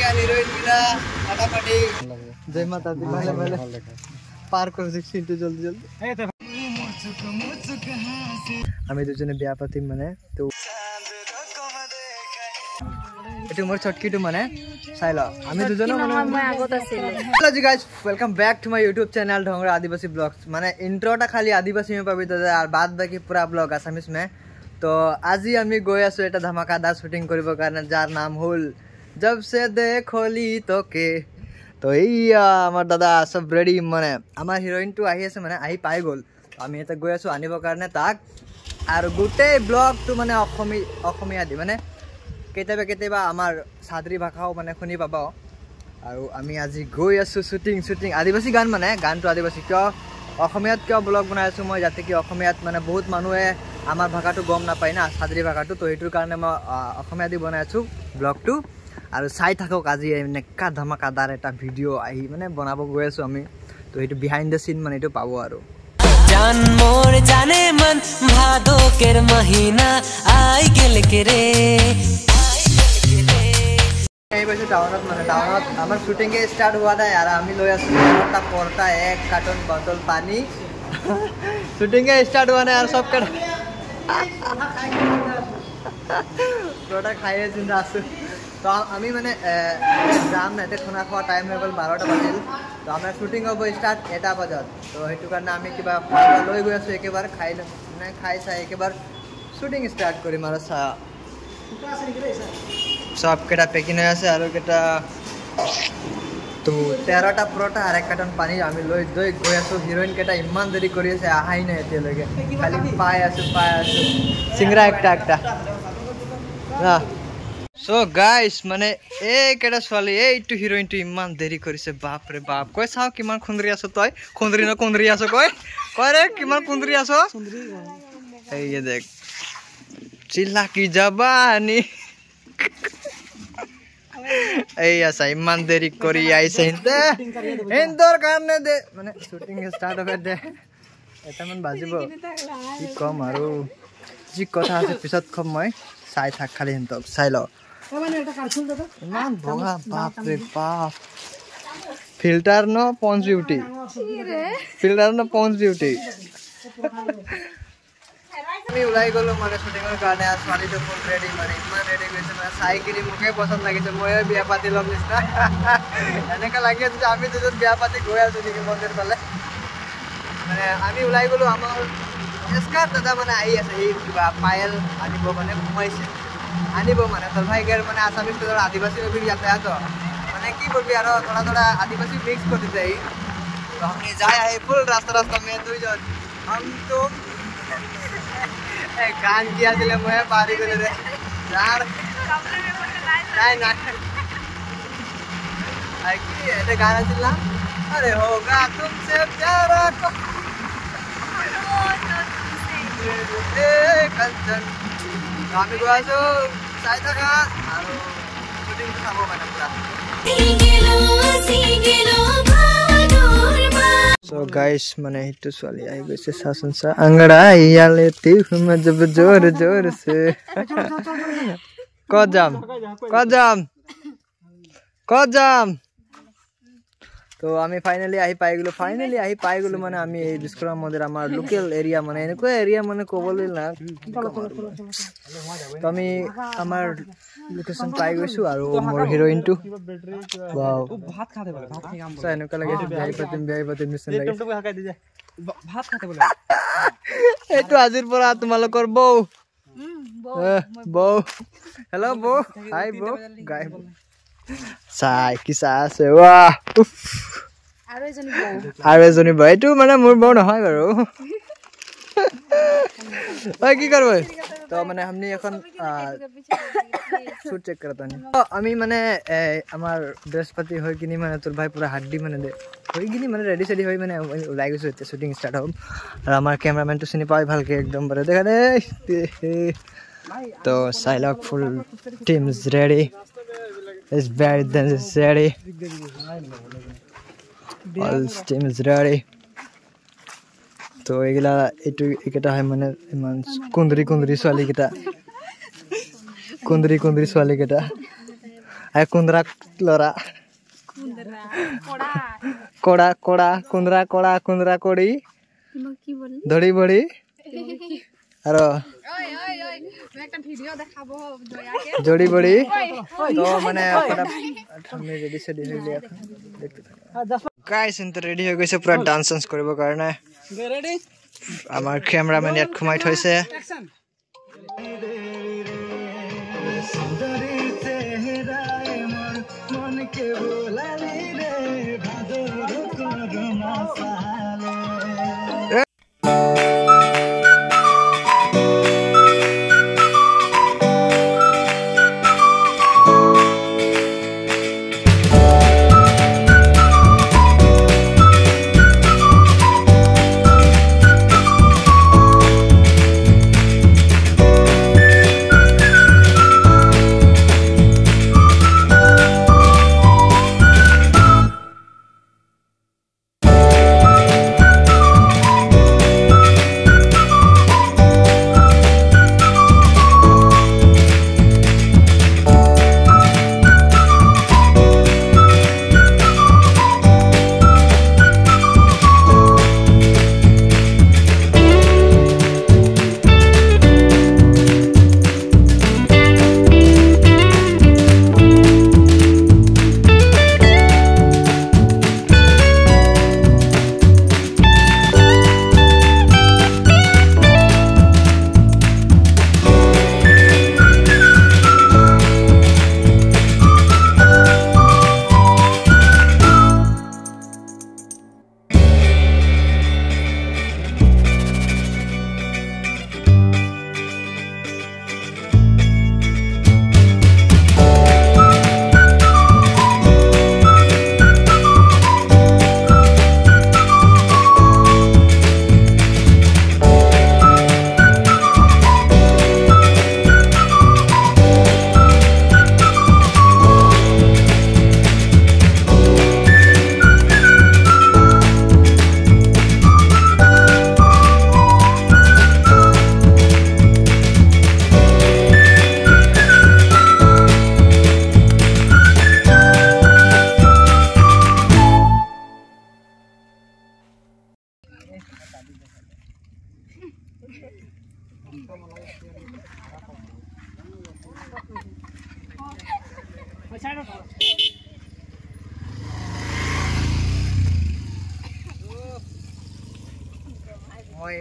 গেল হিরোইন বিনা ফাটাফাটি জয় মাতা দি ভালো ভালো পার করে দিচ্ছি একটু জলদি জলদি আমি দুজনে বিয়া পাতিম মানে তো এটু মোর ছটকিটু মানে চাইলো আমি দুজনে মই আগত আছিল हेलो जी guys welcome back to my YouTube channel Dhongra Adivasi blogs माने इंट्रोटा खाली आदिवासी में पाबी दादा और बाद बाकी पूरा ब्लॉग आसामिस में तो आज ही आमी गय आसो এটা धमाकादार शूटिंग करिबो कारण जार नाम होल जब से देखली तोके तो এইয়া আমার দাদা সব রেডি মানে আমার হিরোইন টু আহি আছে মানে আহি পাই গল আমি এটা গয় আছো আনিব কাৰণে তাক আৰ গোটে ব্লগ টু মানে অসমীয়া দি মানে কেতিয়াবা আমাৰ সাদৰি ভাষাও মানে শুনি পাবা আৰু আমি আজি গৈ আছো শুটিং আদিবাসী গান মানে গানটো আদিবাসী কিয় অসমীয়াত কিয় ব্লগ বনাই আছো মই যাতে কি অসমীয়াত মানে বহুত মানুহে আমাৰ ভাষাটো গম নাপায় না সাদৰি ভাষাটো তো এইটোৰ কাৰণে মই অসমীয়া দি বনাই আছো ব্লগটো আৰু চাই থাকক আজি এনেকা ধমাকাদাৰ এটা ভিডিও আহি মানে বনাব গৈ আছো আমি তো এইটো বিহাইন্ড দ্য সিন মানে এইটো পাব আৰু जान मोर जाने मन भादो केर महीना आई गेल के रे এই বছর টাউনত মানে টাউনত আমার শুটিং এ স্টার্ট हुआ था यार আমি লই আসছি পড়তা এক কার্টন বোতল পানি শুটিং এ স্টার্ট हुआ না यार सब कर পুরোটা খাইয়ে চিন্তা আসু তো আমি মানে যাম না এটা খানা খাওয়া টাইম হয়ে গেল 12টা বাজিল তো আমরা শুটিং হব স্টার্ট এটা বাজত তো সেইটো কাৰণে আমি কিবা লৈ গৈ আছো একেবাৰে খাই মানে খাই চাই একেবাৰে শুটিং স্টাৰ্ট কৰিম আৰু सब केटा पेकिंग हो আছে আৰু কেটা তো 13টা পৰোটা আৰ এক কাৰ্টন পানি আমি লৈ গৈ আছো হিৰোইন কেটা ইমান দেৰি কৰি আছে আহাই নাই এতিয়ালৈকে খালি পাই আছো সিংৰা একটা না সো গাইস মানে এই কেটা ছোৱালী এইটো হিৰোইন টু ইমান দেৰি কৰিছে বাপ ৰে বাপ কই চাও কিমান খুন্দৰি আছো তই খুন্দৰি আছো কই ৰে কিমান খুন্দৰি আছো এই দেখ চিল্লা কি জবানি এই আসা ইমান দেরি করি আইছে হিন্দর কারণে দে মানে শুটিং স্টার্ট হবে দে এটা মান বাজিব কি কম আৰু যি কথা আছে পিছত কম মই চাই থাক খালি হিন্তক চাই ল ইমান বগা বাপ ৰে বাপ ফিল্টাৰ ন পঞ্চ ডিউটি আমি উলাই গলো মানে শুটিংৰ কাৰণে আৰ ছোৱালীটো ফুল ৰেডি মানে ইমান ৰেডি গৈছে মানে চাই কিনি মোকে পছন্দ লাগিছে মই বিয়া পাতি লম নিচিনা এনেকা লাগি আছে যে আমি দুজন বিয়া পাতি গৈ আছো নেকি মন্দিৰ ফালে মানে আমি উলাই গলো আমাৰ এস্কার দাদা মানে আহি আছে এই কিবা পায়েল আনিব মানে ঘুমাইছে আনিব মানে তোর ভাইগের মানে আসামিস তো আদিবাসী भी जाते हैं तो মানে কি বলবি আর थोड़ा आदिवासी मिक्स कर देते हैं तो हमने जाए है फुल रास्ता में दुईজন हम तो গান কিয়া দিলে মই পারি গলে রে यार নাই আই কি এটা গান আছিল না আরে হোগা তুমসে প্যারা কো এ কাঞ্চন আমি গোয়াছো চাই থাকা আৰু শুটিং চাব মানে পুৰা So guys মানে হিটু ছোৱালী আহি গৈছে সাসন সা अंगड़ा ইয়ালেতি হুমে জব জোর সে কজাম তো আমি ফাইনালি আহি পাই গলো মানে আমি এই বিস্কুৰাম মন্দিৰ আমাৰ লোকেল এৰিয়া মানে এনেকুৱা এৰিয়া মানে কবলৈ না তো আমি আমাৰ লোকেশন পাই গৈছো আৰু মোৰ হিৰোইনটো ওয়াও ভাত খাতে বলে ভাত খাম সো এনেকুৱা লাগে বিয়াই পাতিম নিচন লাগে ভাত খাতে বলে এইটো আজিৰ পৰা তোমালোকৰ বৌ হেল্ল' বৌ হাই বৌ গাই চাই কি আছে ওয়াহ আৰু এজনী বৌ এইটো মানে মোৰ বৌ নহয় বাৰু ওই কি করব তো মানে हमनी এখন শুট চেক করতে নি আমি মানে আমার বৃহস্পতি হই কিনি মানে তোর ভাই পুরো হাড্ডি মানে দে হই কিনি মানে রেডি সেডি হই মানে ওলাই গইছো এতে শুটিং স্টার্ট হবে আর আমার ক্যামেরাম্যান তো চিনি পাই ভালকে একদম বড় দেখা দে তো সাইলক full team is ready is very then is ready all team is ready তো এগুলা এটু একটা হয় মানে ইমান কুন্দরি ছোৱালী কেটা আর কুন্দ্রা লরা কোড়া কোড়া কুন্দ্রা কোড়া কুন্দ্রা কোড়ি ধড়ি বড়ি আর জড়ি বড়ি তো মানে রেডি সেডি হয়ে গেছে দেখতে গাইস ইন তো রেডি হয়ে গেছে পুরো ডান্স ডান্স করব কারণে আমার ক্যামেরাম্যান ইয়াত ঘুমাই থৈছে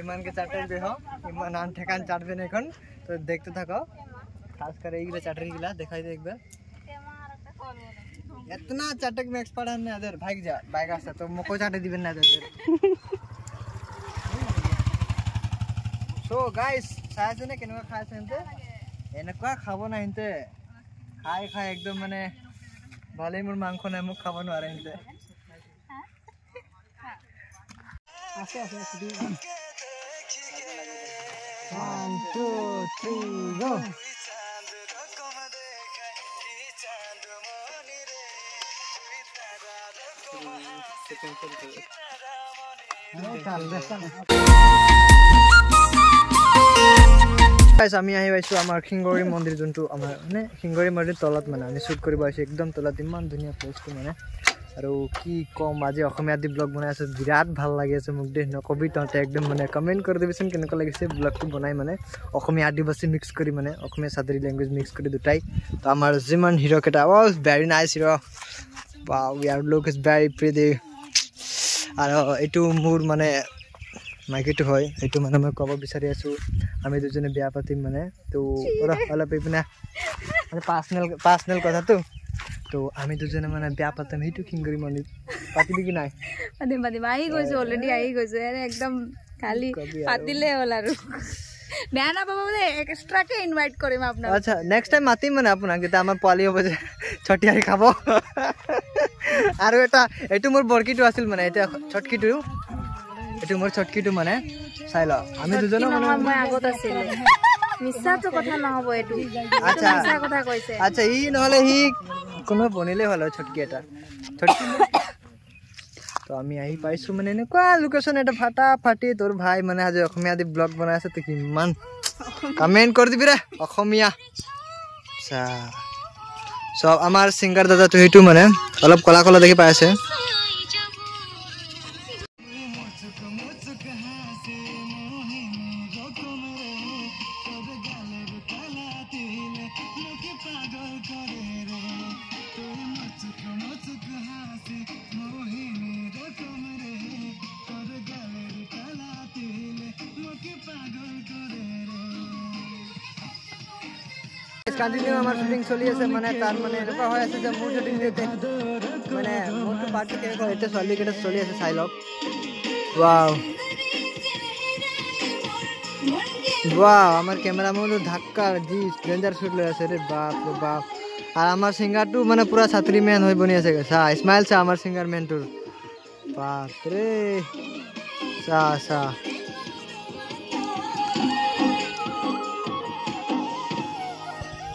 ইমান কে চাটাই দেহ ইমান আন ঠেকান চাটবে না এখন তো দেখতে থাকো খাস করে এইগুলা চাটারিগুলা দেখাই দে একবার इतना चटक में एक्सपर्ट है ना इधर भाग जा बाइक आसा तो मको चाटे दिबेन ना इधर सो गाइस सायसे ने केनवा खायसे हनते एनका खाबो ना हिनते खाय खाय एकदम माने भाले मोर मांखो ना मु खाबो ना हिनते आसे आसे 1 2 3 गो আমি আহি পাইছো আমাৰ খিংগৰি মন্দিৰ যোনটো আমাৰ মানে খিংগৰি মন্দিৰ তলত মানে আমি শুট কৰিব আহিছো একদম তলত ইমান ধুনীয়া প্লেচটো মানে আৰু কি কম আজি অসমীয়া দি ব্লগ বনাই আছে বিৰাট ভাল লাগি আছে মোক দে নকবি তহঁতে একদম মানে কমেন্ট কৰি দিবিচোন কেনেকুৱা লাগিছে ব্লগটো বনাই মানে অসমীয়া আদিবাসী মিক্স কৰি মানে অসমীয়া সাদৰী ল্যাঙ্গুৱেজ মিক্স কৰি দুটাই তো আমাৰ যিমান হিৰো কেটা was very nice hero wow your look is very pretty আৰু এটো মোৰ মানে মাইকেটো হয় এটো মানে মই কব বিচাৰি আছো আমি দুজনে বিয়া পাতিম মানে তো ওরা অলপ ইপনা মানে পার্সোনাল কথা তো আমি দুজনে মানে বিয়া পাতিম হেতু খিংগৰি মন্দিৰ পাতিবি কি নাই পাতিম আহি গৈছে অলৰেডি আহি গৈছে একদম খালি পাতিলে হল আৰু বেনা বাবা মানে এক্সট্ৰা কে ইনভাইট কৰিম আপোনাক আচ্ছা নেক্সট টাইম মাতিম মানে আপোনাক যেটা আমাৰ পোৱালি হ'ব যে ছটিয়াই খাব আৰু এটা এটো মোৰ বৰকিটো আছিল মানে এটা ছটকিটো এটো মোৰ ছটকিটো মানে চাইলা আমি দুজন মানে মই আগত আছিল মিছা তো কথা নহব এটো আচ্ছা মিছা কথা কৈছে আচ্ছা ই নহলে হি কোনো বনিলে হল ছটকি এটা ছটকি তো আমি আহি পাইছো মানে এনেকুৱা লোকেশন এটা ফাটা ফাটি তোৰ ভাই মানে আজি অসমীয়া দি ব্লগ বনাই আছে তো কিমান কমেন্ট কৰি দিবি ৰে অসমীয়া আচ্ছা সো আমাৰ সিঙ্গাৰ দাদাটো হেতু মানে অলপ কলা কলা দেখি পাই আছে कंटिन्यू हमार शूटिंग चली আছে মানে তার মানে এনেকুৱা হৈ আছে যে মোৰ শুটিং দিতে মানে মোৰটো পাৰ্ট কে এতে চলি কেটা চলি আছে চাই লওক ওয়াও ওয়াও আমার ক্যামেরা মনে ধাক্কা দি ডেঞ্জার শুট লৈ আছে রে বাপ রে বাপ আর আমার সিঙ্গারটো মানে পুরা ছাত্রী ম্যান হৈ বনি আছে সা স্মাইল সা আমার সিঙ্গার ম্যানটোর বাপ রে সা সা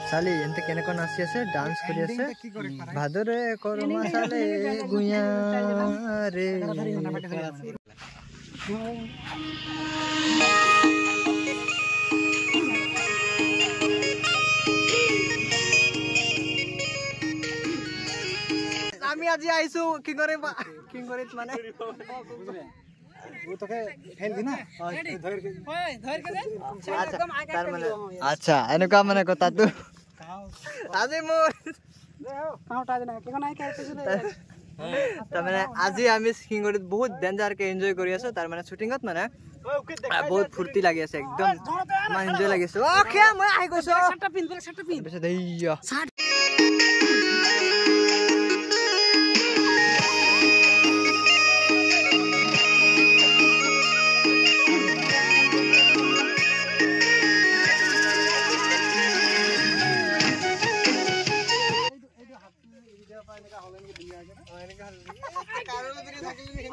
साली एंते केने कोन आसी আছে डांस करि আছে भादरे करमा साले गुया रे আমি আজি আইছো কি করে মানে वो तो के फेल दी ना धर के अच्छा एनुका माने कथा तू আজি মোর কাউটা না কে কোন আই কাইতে তার মানে আজি আমি সিঙ্গরিত বহুত ডেঞ্জার কে এনজয় করি আছো তার মানে শুটিংত মানে বহুত ফুর্তি লাগি আছে একদম মানে এনজয় লাগিছে ওকে মই আই গৈছো শার্টটা পিন বেছে দেইয়া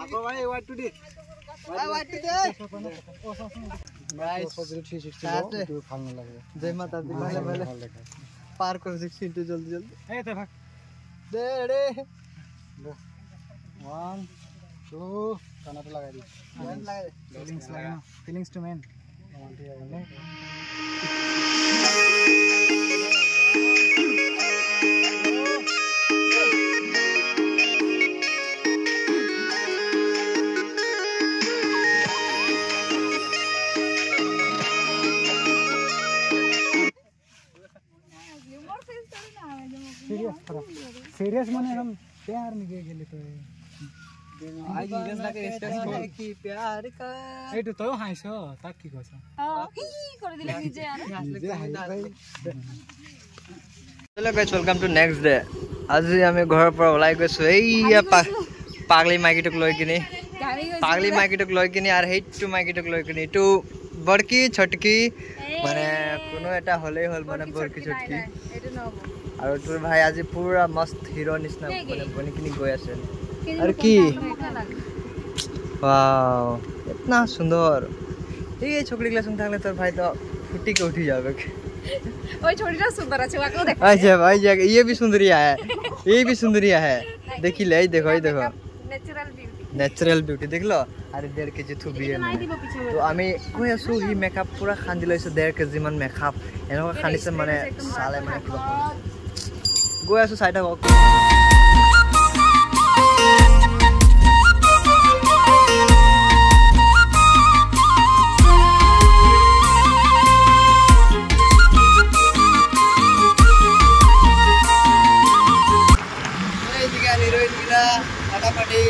आपको भाई वाट टू डी वाट टू दे गाइस पॉजिटिव 360 तो फालना लगे जय माता दी पहले पार कर 16 तो जल्दी ए ते भाग दे रे 1 2 काना पे लगा दी फीलिंग्स टू मैन सीरियस माने हम प्यार में गेले तो आज सीरियस लागे स्टेज की प्यार का एटू तो हाइसो ताक की कहछ ही कर दिले निजे यार चलो guys welcome to next day आज আমি ঘৰৰ পৰা ওলাই গৈছো এইয়া পাগলি মাইকিটক লৈ কিনি পাগলি মাইকিটক লৈ কিনি আর হেইটু মাইকিটক লৈ কিনি টু বড়কি ছটকি মানে কোনো এটা হলেই হল মানে বড়কি ছটকি এটো নব और তোর ভাই आज पूरा मस्त हीरो निस्ना बने बनी किनी गय আছে और की वाओ इतना सुंदर ये छोकरी क्लास में থাকলে তোর ভাই তো फुटी के उठी जावे ओई छोटीटा सुंदर আছে ওকে দেখ अच्छा भाई ये भी सुंदरिया है ये भी सुंदरिया है देखी ले देखो नेचुरल ब्यूटी देख लो अरे 1.5 केजी थुबी है तो আমি কই আছো হি মেকআপ পুরা খান্দি লইছো 1.5 কেজি মান মেকআপ এনেকা খানিছে মানে সালে মানে গৈ আছো সাইডা ওক এই দিকে হিরোইন গিলা ফাটাফাটি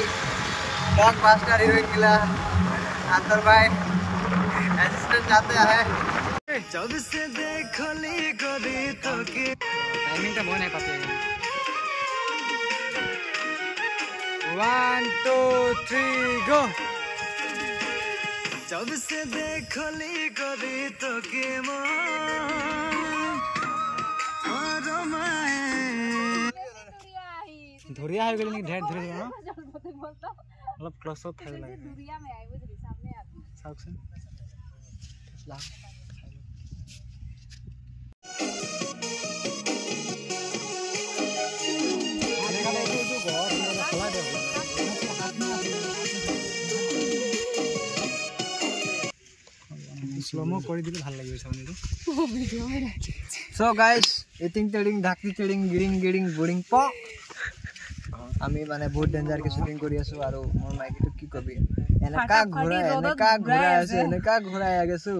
ब्लॉकबस्टर हीरोइन गिला आतर भाई असिस्टेंट जाते हैं जब से देखली करी तो के टाइमिंग का नहीं पाते 1 2 3 गो जब से देखली करी तो के धुरिया है गेली ढेर धुरे ना मतलब क्लोज अप है लगे दूरिया में आए बुझली सामने आ साउक्सन ला आने का नहीं तो घर खोला दे स्लोमो কৰি দিলে ভাল লাগিব সামনে তো ভিডিও में सो गाइस ইটিং টেডিং ঢাকি টেডিং গিৰিং গিৰিং বুডিং প আমি মানে বহুত ডেঞ্জাৰ কে শুটিং কৰি আছো আৰু মোৰ মাইকিটো কি কবি এনেকা ঘুৰাই আগেছো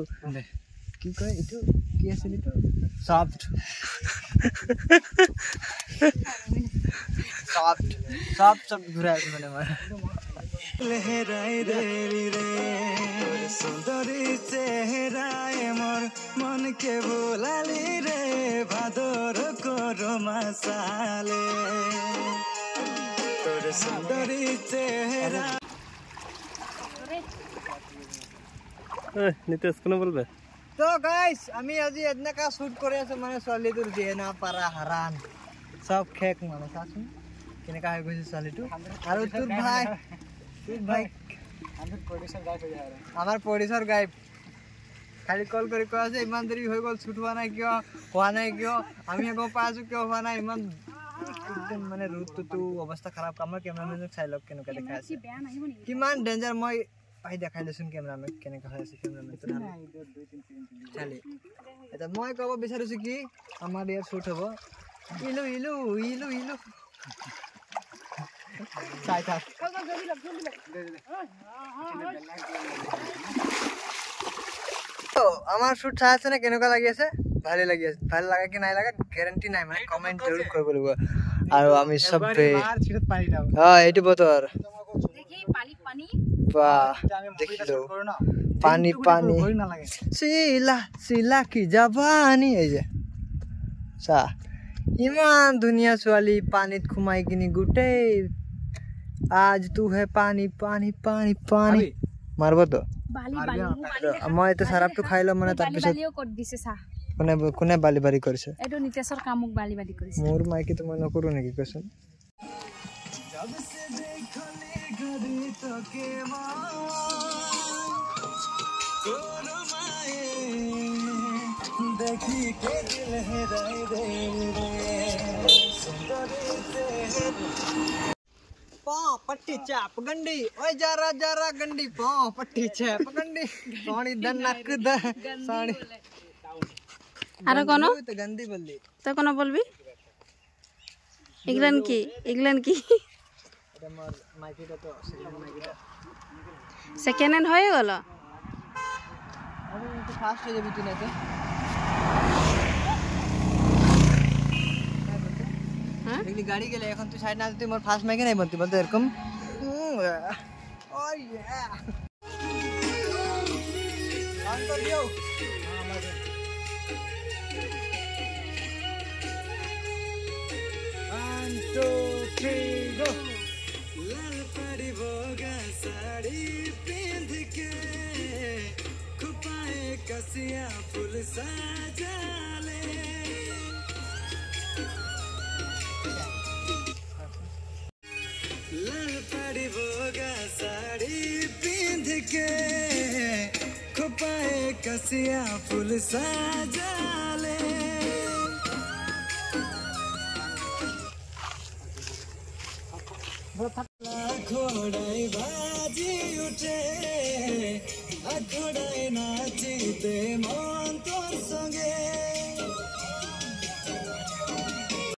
কি কয় ইটো কি আছিল ইটো সফট ঘুৰাই আছে মানে মই লহৰাই রে রে সুন্দরী চেহারায় মোর মনকে ভোলালি রে ভাদর করো মাসালে তোর সুন্দরী চেহারা নিতেশ কোন বলবে তো গাইস আমি আজি এদনাকা শুট কৰি আছো মানে ছোৱালীটোৰ জেনা পাৰা হাৰান সব খেক মানে চাচোন কেনেকা হৈ গৈছে ছোৱালীটো আৰু তোৰ ভাই আমাৰ প্ৰডিউসাৰ গাইব খালি কল কৰে কয় আছে ইমান দেৰি হৈ গল শুট হোৱা নাই কিয় আমি আকৌ পাইছো কিয় হোৱা নাই ইমান একদম মানে ৰুটটো অৱস্থা খৰাব আমাৰ কেমেৰামেনক চাই লওক কেনেকা দেখা আছে কিমান ডেঞ্জাৰ মই পাই দেখাই দেচোন কেমেৰামেন কেনেকা হৈ আছে কেমেৰামেনটো চালি এটা মই ক'ব বিচাৰিছো কি আমাৰ ইয়াত শুট হ'ব ইলু চাই থাক তো আমার শুট চাই আছে না কেনেকা লাগি আছে ভালে লাগি আছে ভালে লাগা কি নাই লাগা গ্যারান্টি নাই মানে কমেন্ট জরুর কৰিব লাগিব আৰু আমি সবে এইটো বতৰ দেখি পানী বাহ দেখিলো পানী শিলা কি জাবানি এই যে চা ইমান ধুনীয়া ছোৱালী পানীত খুমাই কিনি গোটেই आज तू है पानी मारबो तो মই এটা সারাপটো খাই লম মানে তাৰ পিছত কোনে বালি কৰিছে এটো নিতেশৰ কামক বালি কৰিছে মোৰ মাইকি তো মই নকৰো নেকি কৈছন जब से देखले घड़ी तके कोनो माए देखी के दिल है राय रे सुंदरी से पट्टी चाप गंडी ओए जरा गंडी पट्टी चाप गंडी सोनी दनक द सोनी আরে কোন তো গন্দি বললি তো কোন বলবি ইংল্যান্ড কি এটা আমার মাইকিটা তো সেকেন্ড হ্যান্ড হয়ে গেল আমি তো ফার্স্ট হয়ে যাবি তুই না তো দেখলি গাড়ি গেলে এখন তুই সাইড না দিতে মোর ফার্স্ট মাইকে নাই বলতে এরকম ও ইয়া অন কর দিও 1 2 3 गो लाल परी भोगा साड़ी पिंध के खुपाए कसिया फूल सजा ले लाल परी भोगा साड़ी पिंध के खुपाए कसिया फूल सजा ले घोड़ाई बाजी उठे घोड़ाई नाचीते मन तोर संगे